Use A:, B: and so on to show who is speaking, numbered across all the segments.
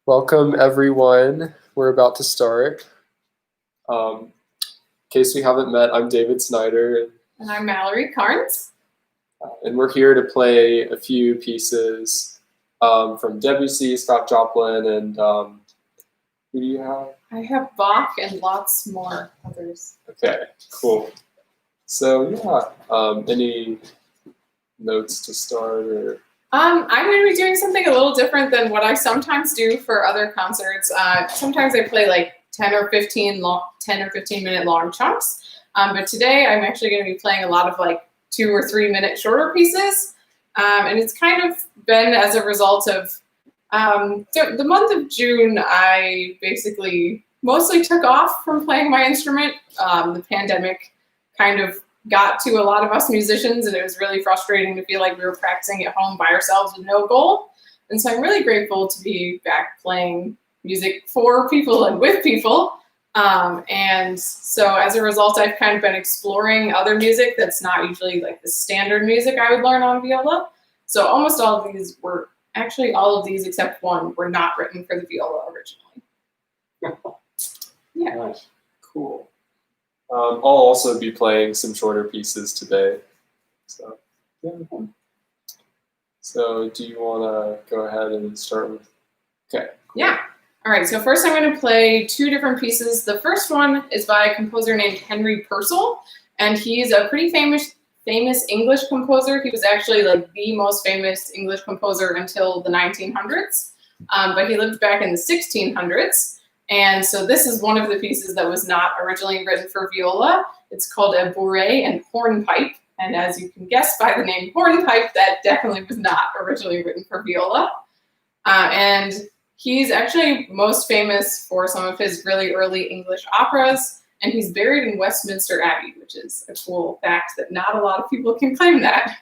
A: Welcome, everyone. We're about to start. In case we haven't met, I'm David Snider.
B: And I'm Mallory, Carnes.
A: And we're here to play a few pieces from Debussy, Joplin, and who do you have?
B: I have Bach and lots more others.
A: Okay, cool. So yeah, any notes to start or?
B: I'm going to be doing something a little different than what I sometimes do for other concerts. Sometimes I play like 10 or 15 minute long chunks. But today I'm actually going to be playing a lot of like 2 or 3 minute shorter pieces. And it's kind of been as a result of the month of June. I basically mostly took off from playing my instrument. The pandemic kind of got to a lot of us musicians, and it was really frustrating to feel like we were practicing at home by ourselves with no goal. And so I'm really grateful to be back playing music for people and with people. And so as a result, I've kind of been exploring other music that's not usually like the standard music I would learn on viola. So almost all of these were, actually all of these except one, were not written for the viola originally. Yeah.
A: Nice. Cool. I'll also be playing some shorter pieces today. So, yeah. So do you want to go ahead and start with? Okay. Cool.
B: Yeah. All right. So first I'm going to play 2 different pieces. The first one is by a composer named Henry Purcell, and he's a pretty famous English composer. He was actually like the most famous English composer until the 1900s, but he lived back in the 1600s. And so this is one of the pieces that was not originally written for viola. It's called a bourrée and hornpipe. And as you can guess by the name hornpipe, that definitely was not originally written for viola. And he's actually most famous for some of his really early English operas. And he's buried in Westminster Abbey, which is a cool fact that not a lot of people can claim that.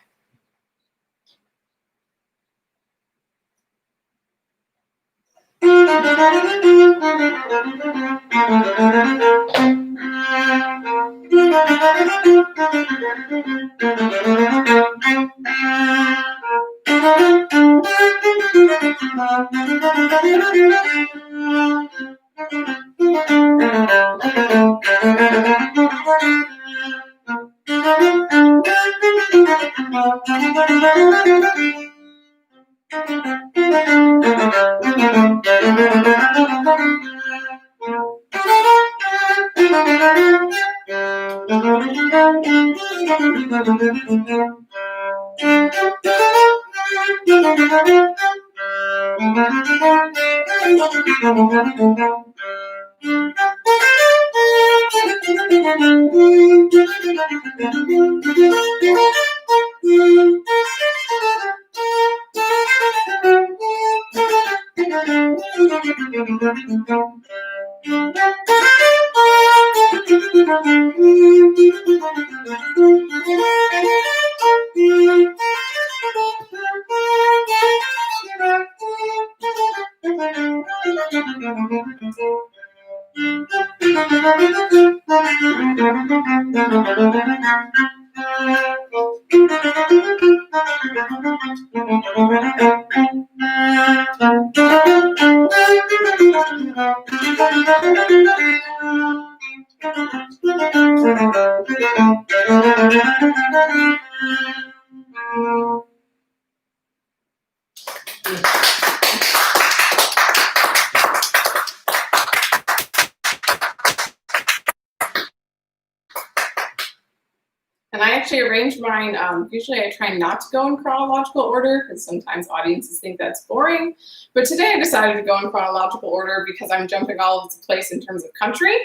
B: And I actually arranged mine, usually I try not to go in chronological order because sometimes audiences think that's boring. But today I decided to go in chronological order because I'm jumping all over the place in terms of country.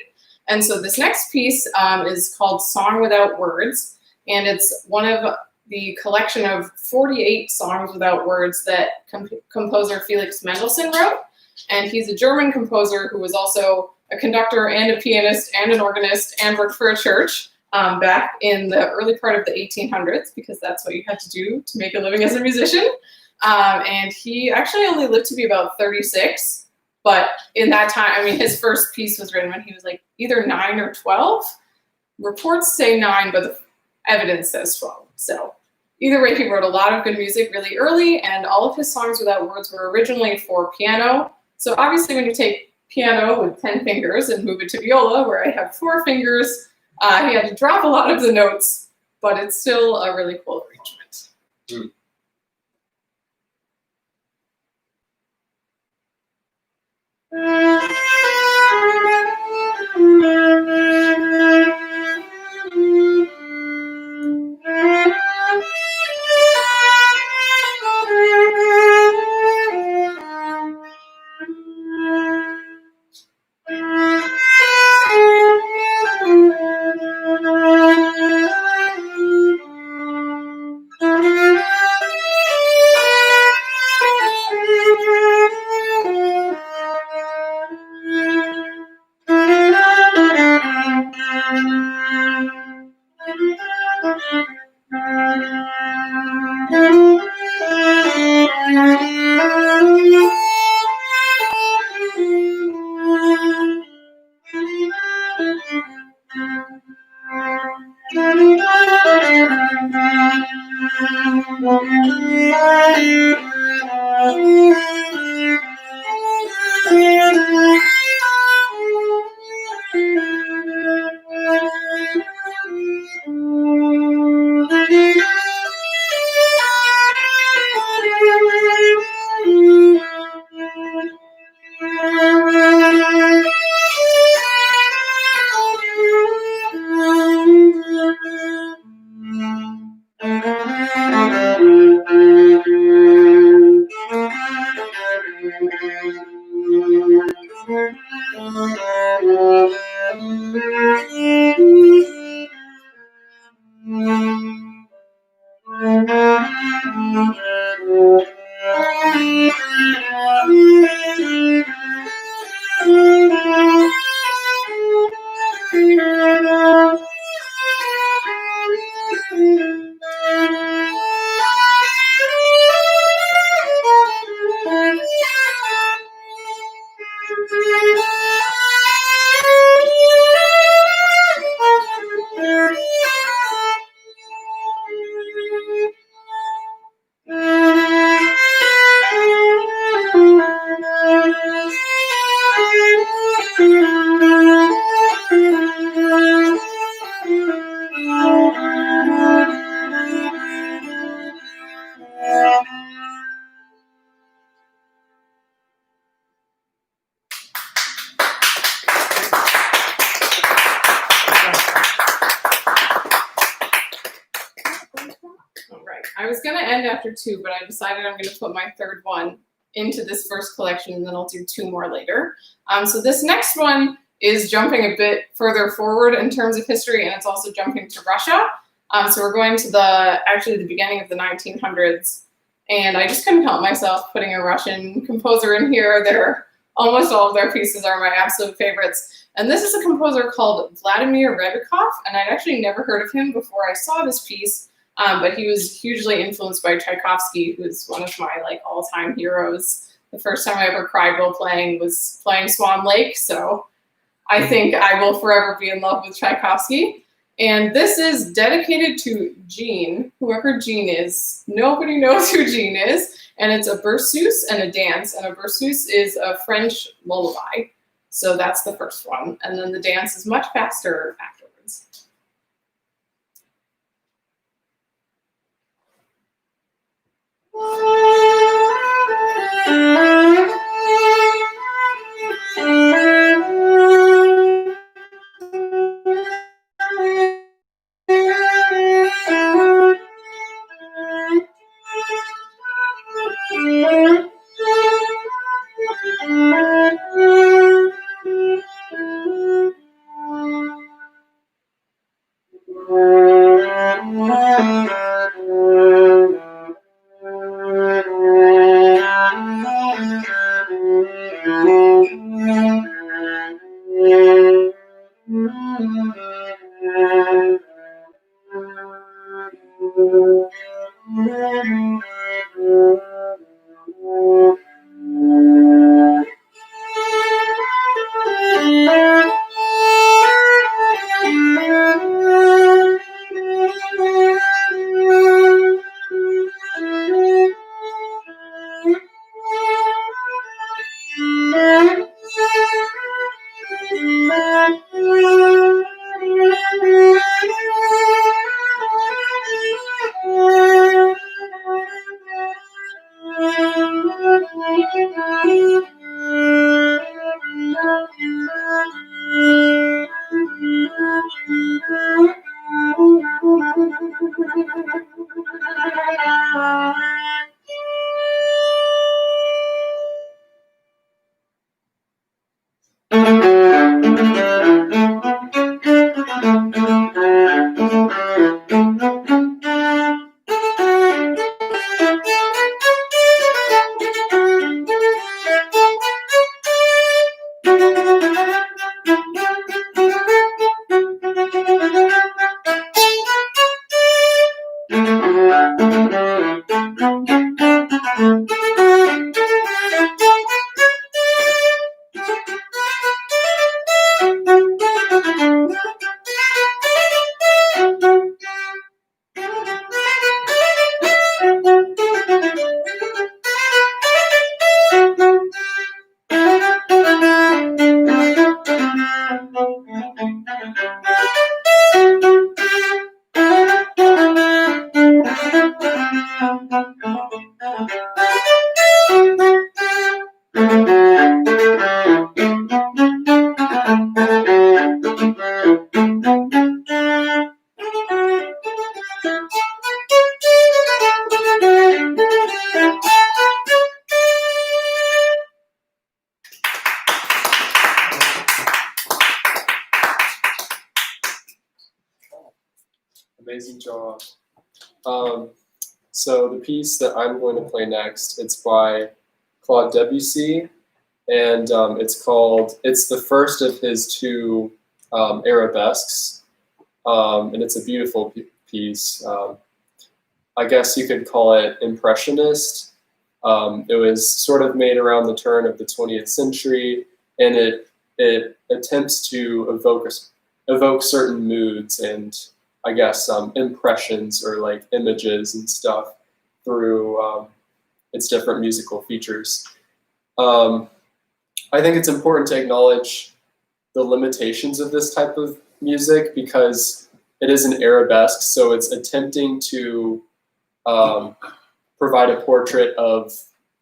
B: And so this next piece is called Song Without Words. And it's one of the collection of 48 songs without words that composer Felix Mendelssohn wrote. And he's a German composer who was also a conductor and a pianist and an organist and worked for a church. Back in the early part of the 1800s, because that's what you had to do to make a living as a musician. And he actually only lived to be about 36. But in that time, I mean, his first piece was written when he was like either 9 or 12. Reports say 9, but the evidence says 12. So either way, he wrote a lot of good music really early, and all of his songs without words were originally for piano, So obviously when you take piano with 10 fingers and move it to viola, where I have 4 fingers, he had to drop a lot of the notes, but it's still a really cool arrangement.
A: Mm.
B: I was going to end after 2, but I decided I'm going to put my 3rd one into this first collection, and then I'll do 2 more later. So this next one is jumping a bit further forward in terms of history, and it's also jumping to Russia. So we're going to the beginning of the 1900s, and I just couldn't help myself putting a Russian composer in here. Almost all of their pieces are my absolute favorites. And this is a composer called Vladimir Rebikov, and I'd actually never heard of him before I saw this piece. But he was hugely influenced by Tchaikovsky, who's one of my all-time heroes. The first time I ever cried while playing was playing Swan Lake, so I think I will forever be in love with Tchaikovsky. And this is dedicated to Jean, whoever Jean is. Nobody knows who Jean is, and it's a berceuse and a dance. And a berceuse is a French lullaby, so that's the first one. And then the dance is much faster afterwards.
A: Amazing job. So the piece that I'm going to play next, it's by Claude Debussy, and it's the first of his two arabesques, and it's a beautiful piece. I guess you could call it impressionist. It was sort of made around the turn of the 20th century, and it attempts to evoke certain moods and I guess impressions or like images and stuff through its different musical features. I think it's important to acknowledge the limitations of this type of music because it is an arabesque, so it's attempting to provide a portrait of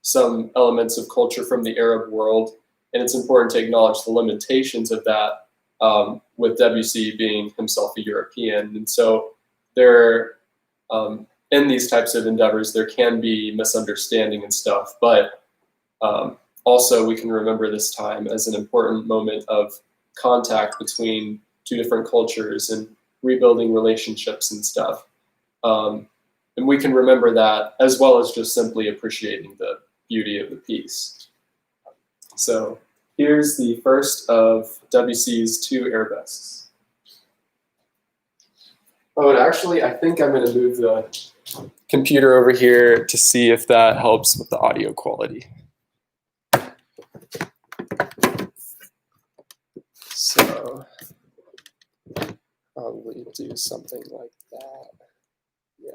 A: some elements of culture from the Arab world, and it's important to acknowledge the limitations of that, with Debussy being himself a European. And so there, in these types of endeavors, there can be misunderstanding and stuff, but also we can remember this time as an important moment of contact between two different cultures and rebuilding relationships and stuff. And we can remember that as well as just simply appreciating the beauty of the piece. So here's the first of Debussy's two arabesques. Oh, and actually, I think I'm going to move the computer over here to see if that helps with the audio quality. So probably do something like that. Yeah.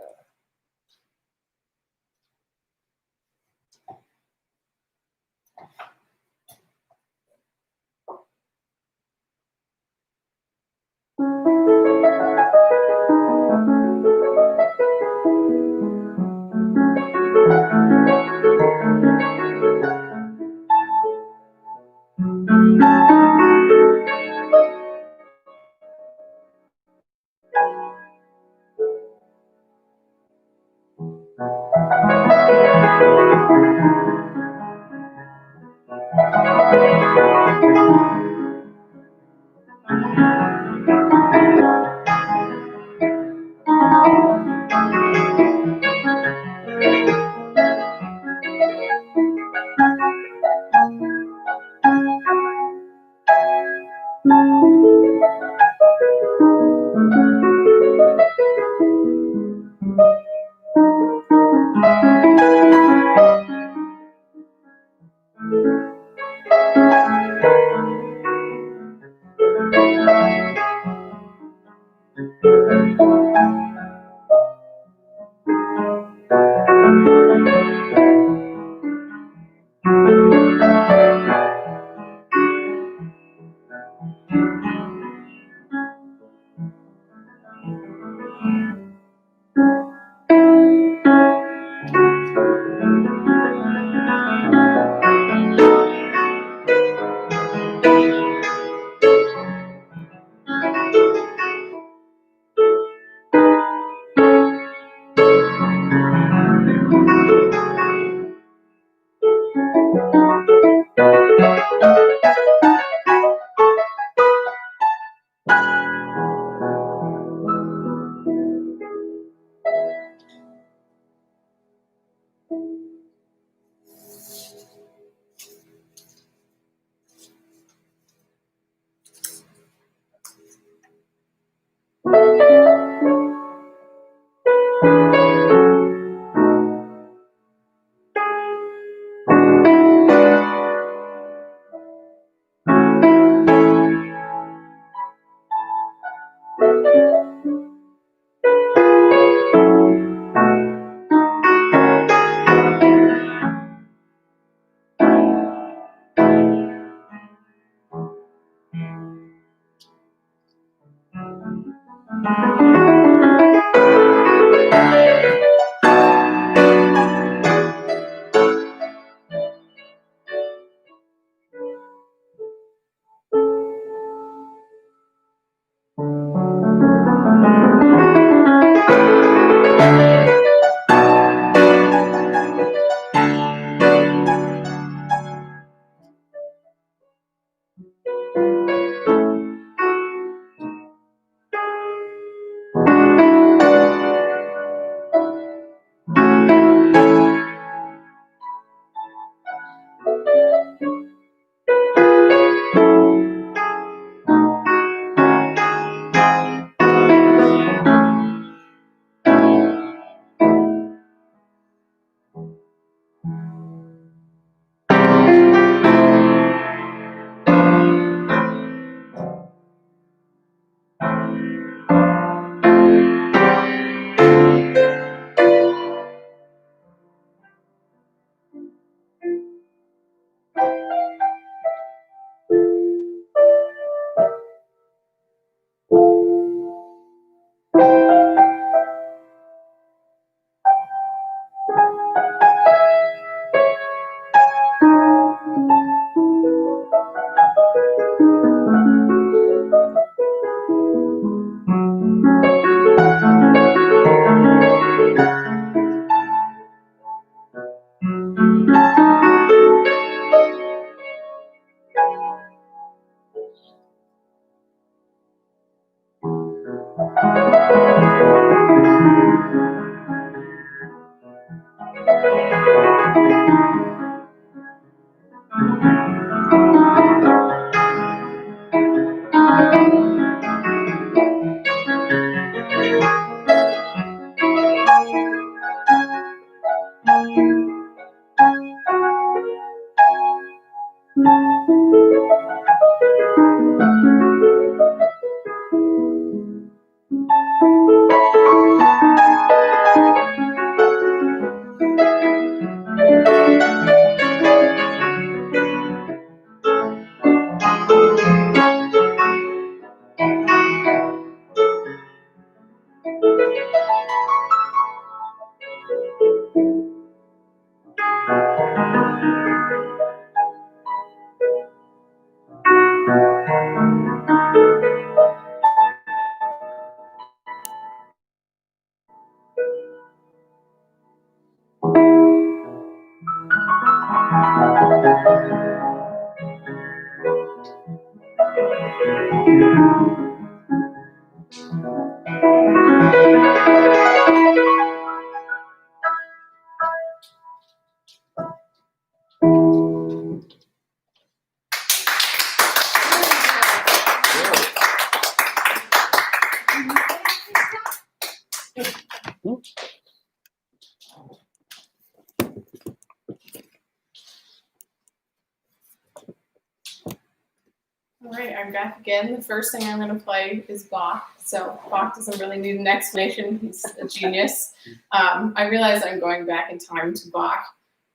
B: All right, I'm back again. The first thing I'm going to play is Bach. So Bach doesn't really need an explanation. He's a genius. I realize I'm going back in time to Bach,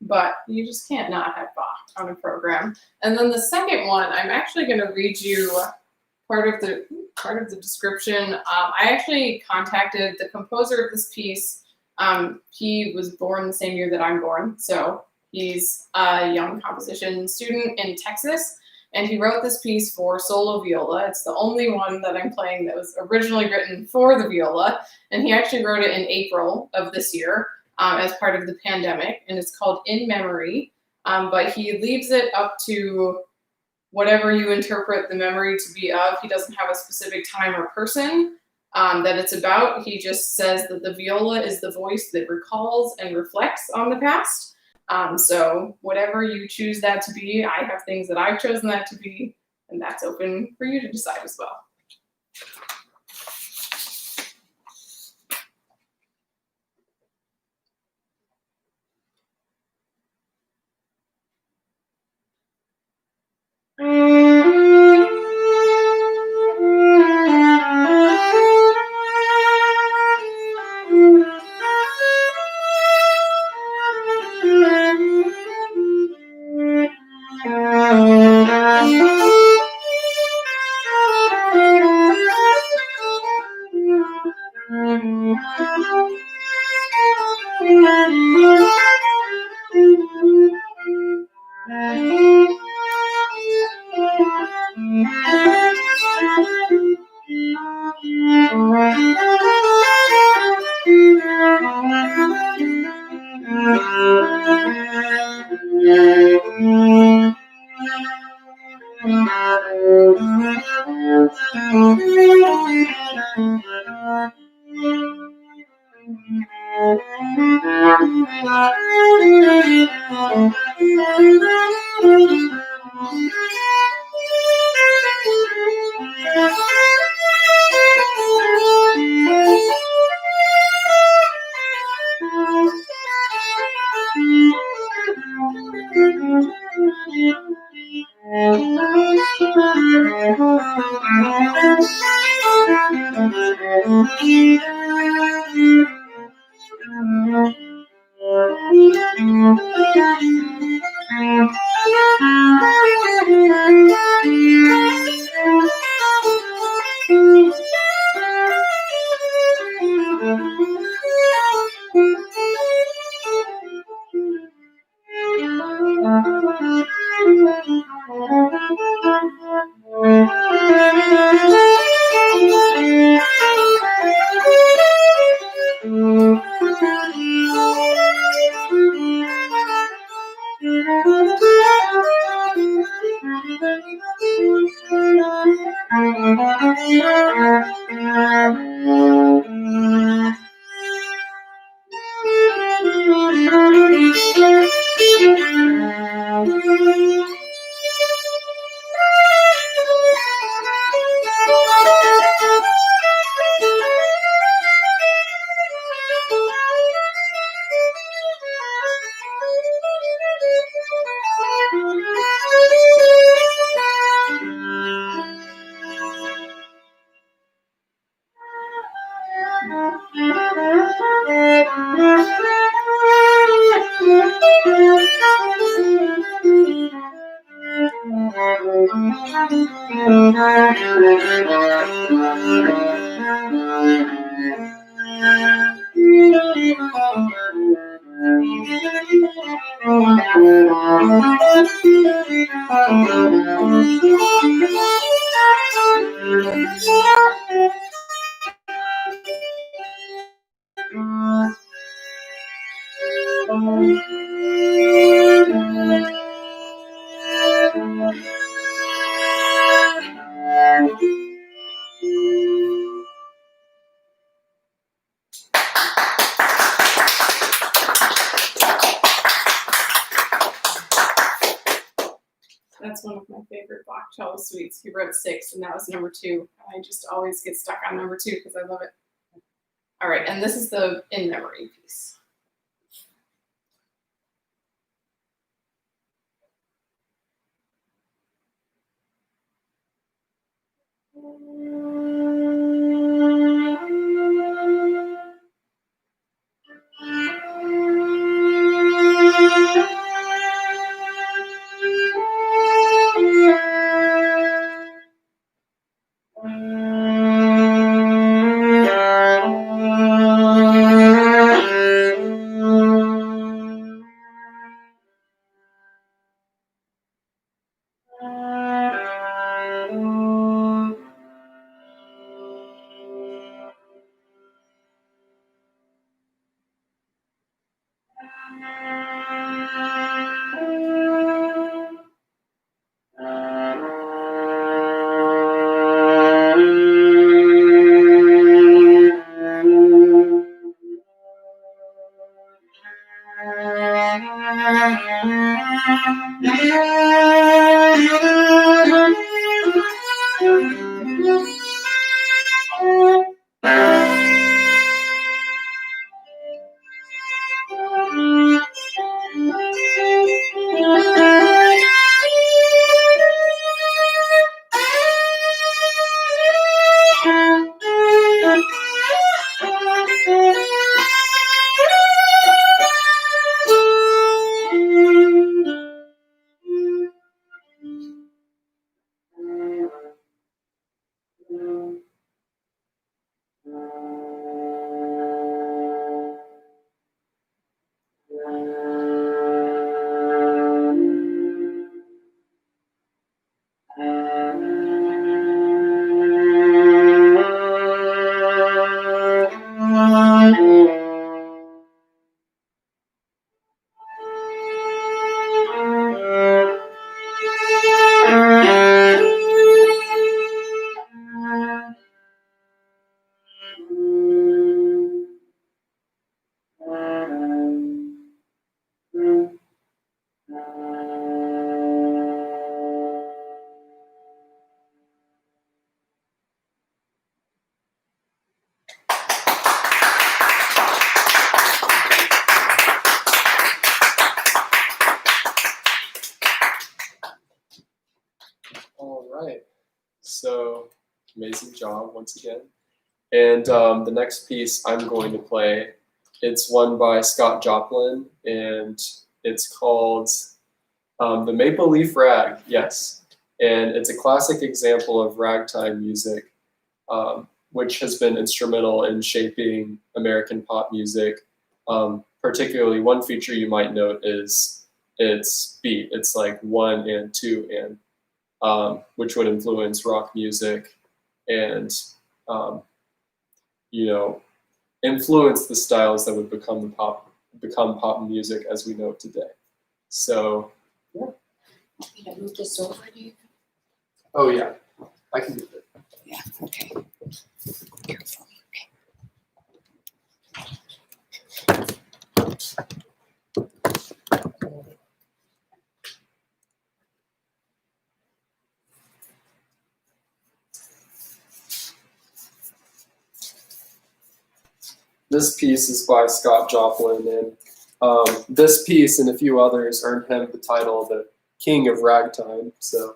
B: but you just can't not have Bach on a program. And then the second one, I'm actually going to read you part of the description. I actually contacted the composer of this piece. He was born the same year that I'm born, so he's a young composition student in Texas. And he wrote this piece for solo viola. It's the only one that I'm playing that was originally written for the viola. And he actually wrote it in April of this year as part of the pandemic. And it's called In Memory. But he leaves it up to whatever you interpret the memory to be of. He doesn't have a specific time or person that it's about. He just says that the viola is the voice that recalls and reflects on the past. So whatever you choose that to be, I have things that I've chosen that to be, and that's open for you to decide as well. That's one of my favorite Bach cello suites. He wrote 6, and that was number 2. I just always get stuck on number 2 because I love it. All right, and this is the in memory piece.
A: right. So amazing job once again. And the next piece I'm going to play, it's one by Scott Joplin, and it's called The Maple Leaf Rag. Yes, and it's a classic example of ragtime music, which has been instrumental in shaping American pop music. Particularly, one feature you might note is its beat. It's like 1 and 2 and, which would influence rock music and um, you know, influence the styles that would become pop music as we know it today. So, yeah.
C: You know, move this over, do you?
A: Oh yeah, I can do it.
C: Yeah, okay. Careful.
A: This piece is by Scott Joplin, and this piece and a few others earned him the title the King of Ragtime. So.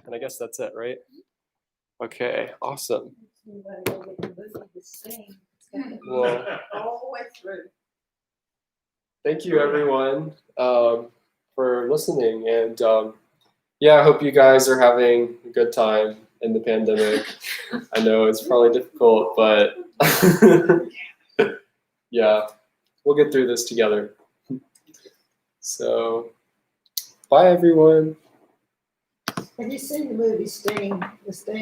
A: And I guess that's it, right? Okay, awesome.
C: Somebody go get the boogie to sing.
A: Well,
C: All the way through.
A: thank you everyone for listening, and yeah, I hope you guys are having a good time in the pandemic. I know it's probably difficult, but yeah, we'll get through this together. So, bye everyone.
C: Have you seen the movie Sting? The Sting.